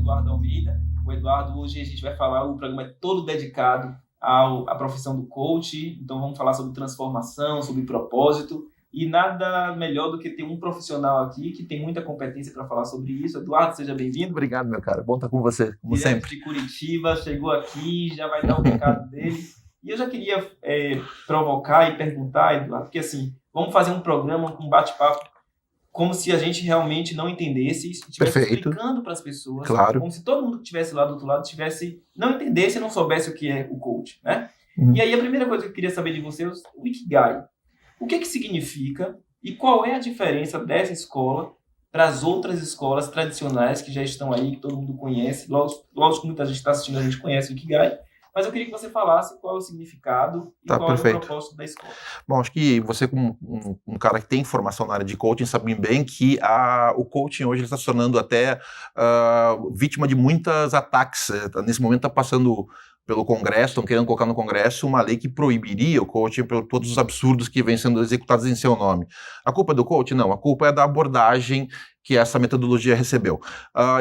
Eduardo Almeida. O Eduardo, hoje a gente vai falar, o programa é todo dedicado à profissão do coach, então vamos falar sobre transformação, sobre propósito, e nada melhor do que ter um profissional aqui que tem muita competência para falar sobre isso. Eduardo, seja bem-vindo. Obrigado, meu cara, bom estar com você, como Direto sempre. de Curitiba, chegou aqui, já vai dar o recado dele. E eu já queria provocar e perguntar, Eduardo, porque assim, vamos fazer um programa com um bate-papo como se a gente realmente não entendesse e estivesse explicando para as pessoas, claro. Como se todo mundo que estivesse lá do outro lado não entendesse e não soubesse o que é o coach, né? E aí a primeira coisa que eu queria saber de você é o Ikigai. O que significa e qual é a diferença dessa escola para as outras escolas tradicionais que já estão aí, que todo mundo conhece? Lógico que muita gente está assistindo, a gente conhece o Ikigai, mas eu queria que você falasse qual é o significado e qual é o propósito da escola. Bom, acho que você, como um cara que tem formação na área de coaching, sabe bem que o coaching hoje está se tornando até vítima de muitos ataques. Nesse momento está passando pelo Congresso, estão querendo colocar no Congresso uma lei que proibiria o coaching por todos os absurdos que vêm sendo executados em seu nome. A culpa é do coaching? Não, a culpa é da abordagem que essa metodologia recebeu.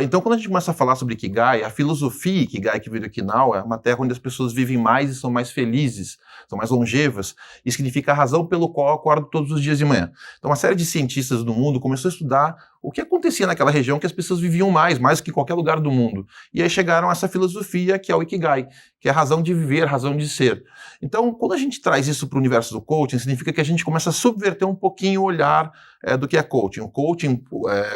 Então, quando a gente começa a falar sobre Ikigai, a filosofia Ikigai que veio do Okinawa é uma terra onde as pessoas vivem mais e são mais felizes, são mais longevas, e significa a razão pelo qual eu acordo todos os dias de manhã. Então, uma série de cientistas do mundo começou a estudar o que acontecia naquela região que as pessoas viviam mais que em qualquer lugar do mundo. E aí chegaram a essa filosofia que é o Ikigai, que é a razão de viver, a razão de ser. Então, quando a gente traz isso para o universo do coaching, significa que a gente começa a subverter um pouquinho o olhar do que é coaching. O coaching,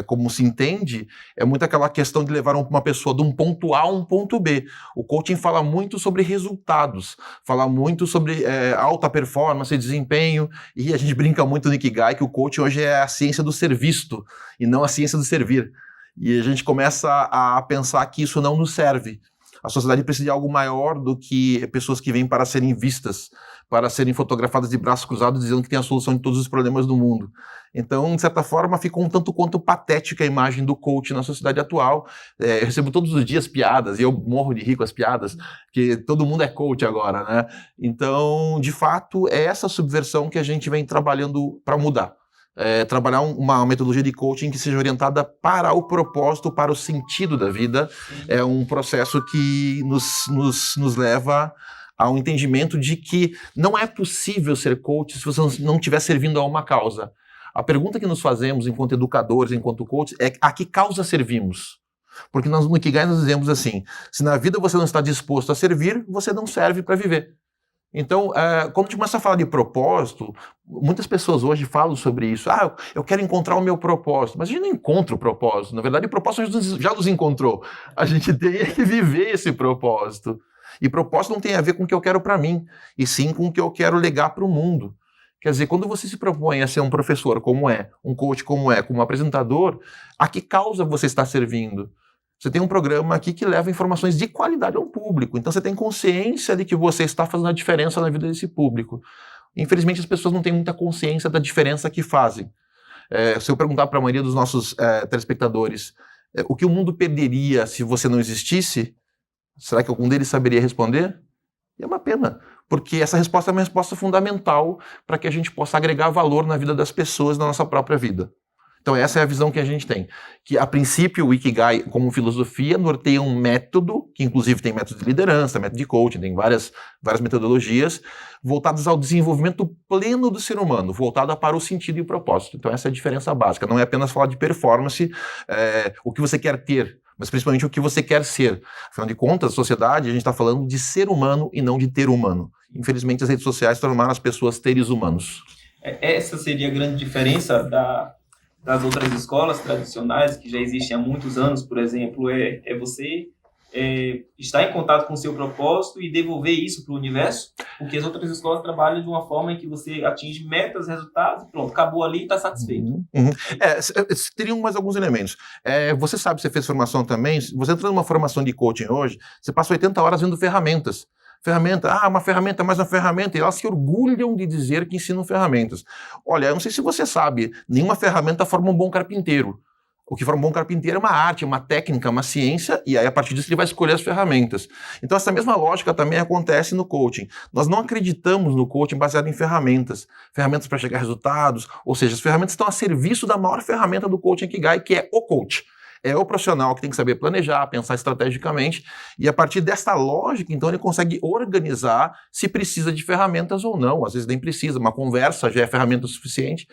como se entende, é muito aquela questão de levar uma pessoa de um ponto A a um ponto B. O coaching fala muito sobre resultados, fala muito sobre alta performance e desempenho, e a gente brinca muito no Ikigai que o coaching hoje é a ciência do ser visto e não a ciência do servir. E a gente começa a pensar que isso não nos serve. A sociedade precisa de algo maior do que pessoas que vêm para serem vistas, para serem fotografadas de braços cruzados dizendo que tem a solução de todos os problemas do mundo. Então, de certa forma, ficou um tanto quanto patética a imagem do coach na sociedade atual. Eu recebo todos os dias piadas, e eu morro de rir com as piadas, que todo mundo é coach agora, né? Então, de fato, é essa subversão que a gente vem trabalhando para mudar. Trabalhar uma metodologia de coaching que seja orientada para o propósito, para o sentido da vida. É um processo que nos leva a um entendimento de que não é possível ser coach se você não estiver servindo a uma causa. A pergunta que nos fazemos enquanto educadores, enquanto coaches, é a que causa servimos? Porque no Ikigai nós dizemos assim, se na vida você não está disposto a servir, você não serve para viver. Então, quando a gente começa a falar de propósito, muitas pessoas hoje falam sobre isso. Eu quero encontrar o meu propósito. Mas a gente não encontra o propósito. Na verdade, o propósito a gente já nos encontrou. A gente tem que viver esse propósito. E propósito não tem a ver com o que eu quero para mim, e sim com o que eu quero legar para o mundo. Quer dizer, quando você se propõe a ser um professor, como um coach, como um apresentador, a que causa você está servindo? Você tem um programa aqui que leva informações de qualidade ao público, então você tem consciência de que você está fazendo a diferença na vida desse público. Infelizmente, as pessoas não têm muita consciência da diferença que fazem. Se eu perguntar para a maioria dos nossos telespectadores o que o mundo perderia se você não existisse, será que algum deles saberia responder? E é uma pena, porque essa resposta é uma resposta fundamental para que a gente possa agregar valor na vida das pessoas, na nossa própria vida. Então essa é a visão que a gente tem, que a princípio o Ikigai como filosofia norteia um método, que inclusive tem método de liderança, método de coaching, tem várias metodologias, voltadas ao desenvolvimento pleno do ser humano, voltada para o sentido e o propósito. Então essa é a diferença básica, não é apenas falar de performance, o que você quer ter, mas principalmente o que você quer ser. Afinal de contas, a sociedade, a gente está falando de ser humano e não de ter humano. Infelizmente as redes sociais tornaram as pessoas seres humanos. Essa seria a grande diferença das outras escolas tradicionais que já existem há muitos anos, por exemplo, você estar em contato com o seu propósito e devolver isso para o universo, porque as outras escolas trabalham de uma forma em que você atinge metas, resultados, e pronto, acabou ali e está satisfeito. Teriam mais alguns elementos. Você sabe, você fez formação também, você entra numa formação de coaching hoje, você passa 80 horas vendo ferramentas. Uma ferramenta, mais uma ferramenta, e elas se orgulham de dizer que ensinam ferramentas. Olha, eu não sei se você sabe, nenhuma ferramenta forma um bom carpinteiro. O que forma um bom carpinteiro é uma arte, uma técnica, uma ciência, e aí a partir disso ele vai escolher as ferramentas. Então essa mesma lógica também acontece no coaching. Nós não acreditamos no coaching baseado em ferramentas para chegar a resultados, ou seja, as ferramentas estão a serviço da maior ferramenta do coaching Ikigai, que é o coach. É o profissional que tem que saber planejar, pensar estrategicamente, e a partir dessa lógica, então, ele consegue organizar se precisa de ferramentas ou não. Às vezes nem precisa, uma conversa já é ferramenta suficiente,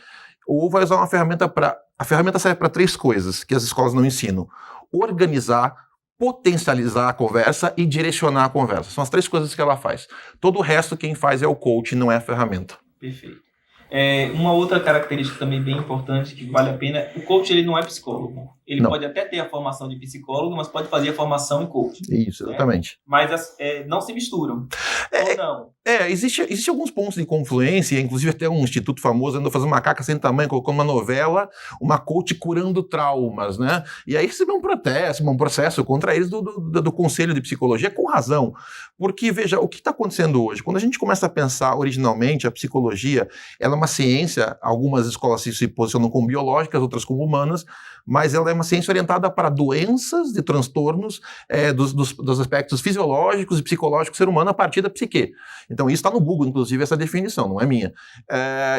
ou vai usar uma ferramenta para... A ferramenta serve para 3 coisas que as escolas não ensinam: organizar, potencializar a conversa e direcionar a conversa. São as 3 coisas que ela faz. Todo o resto quem faz é o coach, não é a ferramenta. Perfeito. Uma outra característica também bem importante que vale a pena, o coach ele não é psicólogo. Ele Não. pode até ter a formação de psicólogo, mas pode fazer a formação em coach. Isso, exatamente. Mas não se misturam. Ou não? Existe alguns pontos de confluência, inclusive até um instituto famoso andou fazendo Macaca Sem Tamanho, colocou uma novela, uma coach curando traumas, né? E aí recebeu um processo contra eles do Conselho de Psicologia, com razão. Porque, veja, o que está acontecendo hoje? Quando a gente começa a pensar originalmente, a psicologia, ela é uma ciência, algumas escolas se posicionam como biológicas, outras como humanas, mas ela é uma ciência orientada para doenças e transtornos dos aspectos fisiológicos e psicológicos do ser humano a partir da psique. Então isso está no Google, inclusive, essa definição, não é minha.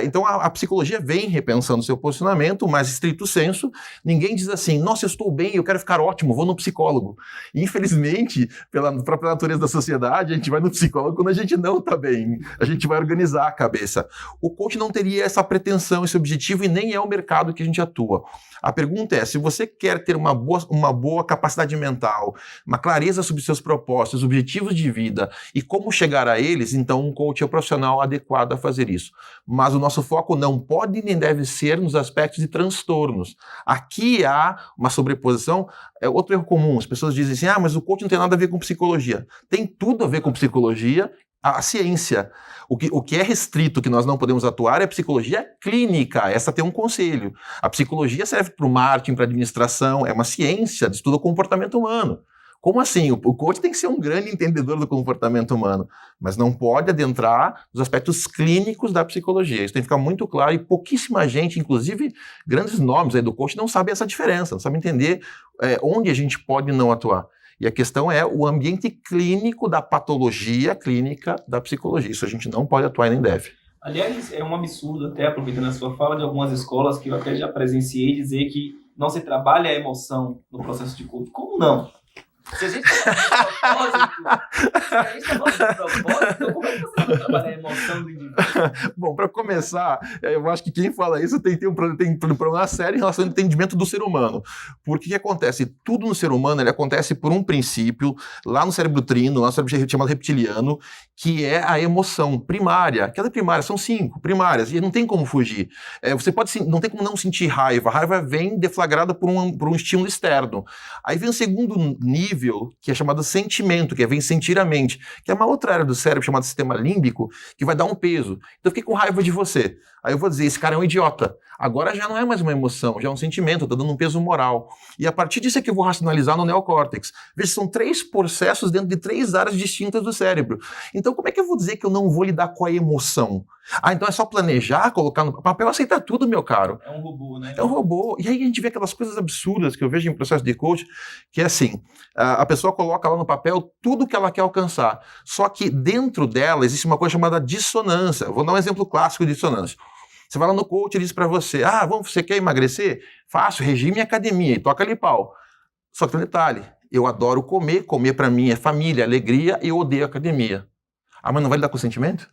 Então a psicologia vem repensando seu posicionamento, mas estrito senso, ninguém diz assim, nossa, eu estou bem, eu quero ficar ótimo, vou no psicólogo. E, infelizmente, pela própria natureza da sociedade, a gente vai no psicólogo quando a gente não está bem, a gente vai organizar a cabeça. O coach não teria essa pretensão, esse objetivo, e nem é o mercado que a gente atua. A pergunta é, se você quer ter uma boa capacidade mental, uma clareza sobre seus propósitos, objetivos de vida e como chegar a eles, então um coach é o profissional adequado a fazer isso. Mas o nosso foco não pode nem deve ser nos aspectos de transtornos. Aqui há uma sobreposição, outro erro comum, as pessoas dizem assim, mas o coach não tem nada a ver com psicologia. Tem tudo a ver com psicologia, a ciência. O que é restrito, que nós não podemos atuar, é a psicologia clínica. Essa tem um conselho. A psicologia serve para o marketing, para a administração, é uma ciência de estudo do comportamento humano. Como assim? O coach tem que ser um grande entendedor do comportamento humano, mas não pode adentrar nos aspectos clínicos da psicologia. Isso tem que ficar muito claro, e pouquíssima gente, inclusive grandes nomes aí do coach, não sabem essa diferença, não sabem entender onde a gente pode não atuar. E a questão é o ambiente clínico da patologia clínica da psicologia. Isso a gente não pode atuar e nem deve. Aliás, é um absurdo, até aproveitando a sua fala, de algumas escolas que eu até já presenciei, dizer que não se trabalha a emoção no processo de coaching. Como não? Se a gente está falando de propósito, como é que você vai trabalhar a emoção do indivíduo? Bom, para começar, eu acho que quem fala isso tem um problema sério em relação ao entendimento do ser humano. Porque o que acontece? Tudo no ser humano ele acontece por um princípio, lá no cérebro trino, lá no cérebro chamado reptiliano, que é a emoção primária. Aquela primária, são 5 primárias, e não tem como fugir. Você não tem como não sentir raiva. A raiva vem deflagrada por um estímulo externo. Aí vem o segundo nível, que é chamado sentimento, que vem sentir a mente, que é uma outra área do cérebro chamada sistema límbico, que vai dar um peso. Então eu fiquei com raiva de você. Aí eu vou dizer, esse cara é um idiota. Agora já não é mais uma emoção, já é um sentimento, está dando um peso moral. E a partir disso é que eu vou racionalizar no neocórtex. Veja, são 3 processos dentro de 3 áreas distintas do cérebro. Então como é que eu vou dizer que eu não vou lidar com a emoção? Então é só planejar, colocar no papel, aceitar tudo, meu caro. É um robô, né? É um robô. E aí a gente vê aquelas coisas absurdas que eu vejo em processo de coach, que é assim, a pessoa coloca lá no papel tudo que ela quer alcançar. Só que dentro dela existe uma coisa chamada dissonância. Vou dar um exemplo clássico de dissonância. Você vai lá no coach e diz para você, você quer emagrecer? Fácil, regime e academia, e toca ali pau. Só que tem um detalhe, eu adoro comer para mim é família, alegria, e eu odeio academia. Mas não vai lidar com o sentimento?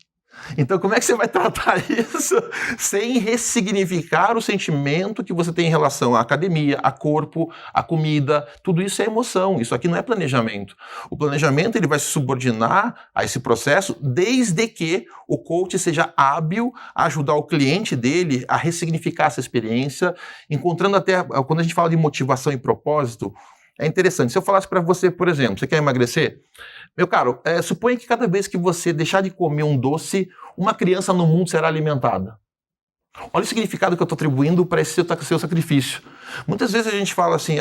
Então como é que você vai tratar isso sem ressignificar o sentimento que você tem em relação à academia, a corpo, a comida? Tudo isso é emoção, isso aqui não é planejamento. O planejamento ele vai se subordinar a esse processo desde que o coach seja hábil a ajudar o cliente dele a ressignificar essa experiência, encontrando até, quando a gente fala de motivação e propósito, é interessante. Se eu falasse para você, por exemplo, você quer emagrecer? Meu caro, suponha que cada vez que você deixar de comer um doce, uma criança no mundo será alimentada. Olha o significado que eu estou atribuindo para esse seu sacrifício. Muitas vezes a gente fala assim,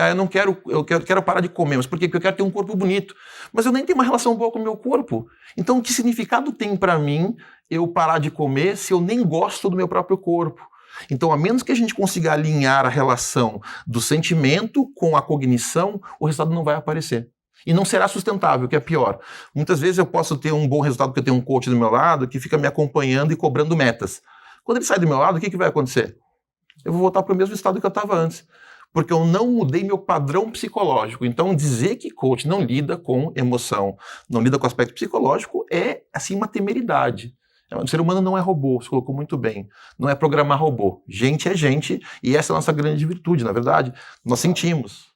eu quero parar de comer, mas por quê? Porque eu quero ter um corpo bonito. Mas eu nem tenho uma relação boa com o meu corpo. Então, que significado tem para mim eu parar de comer se eu nem gosto do meu próprio corpo? Então, a menos que a gente consiga alinhar a relação do sentimento com a cognição, o resultado não vai aparecer. E não será sustentável, que é pior. Muitas vezes eu posso ter um bom resultado porque eu tenho um coach do meu lado que fica me acompanhando e cobrando metas. Quando ele sai do meu lado, o que vai acontecer? Eu vou voltar para o mesmo estado que eu estava antes. porque eu não mudei meu padrão psicológico. Então, dizer que coach não lida com emoção, não lida com aspecto psicológico é, assim, uma temeridade. O ser humano não é robô, você colocou muito bem. Não é programar robô. Gente é gente, e essa é a nossa grande virtude, na verdade. Nós sentimos.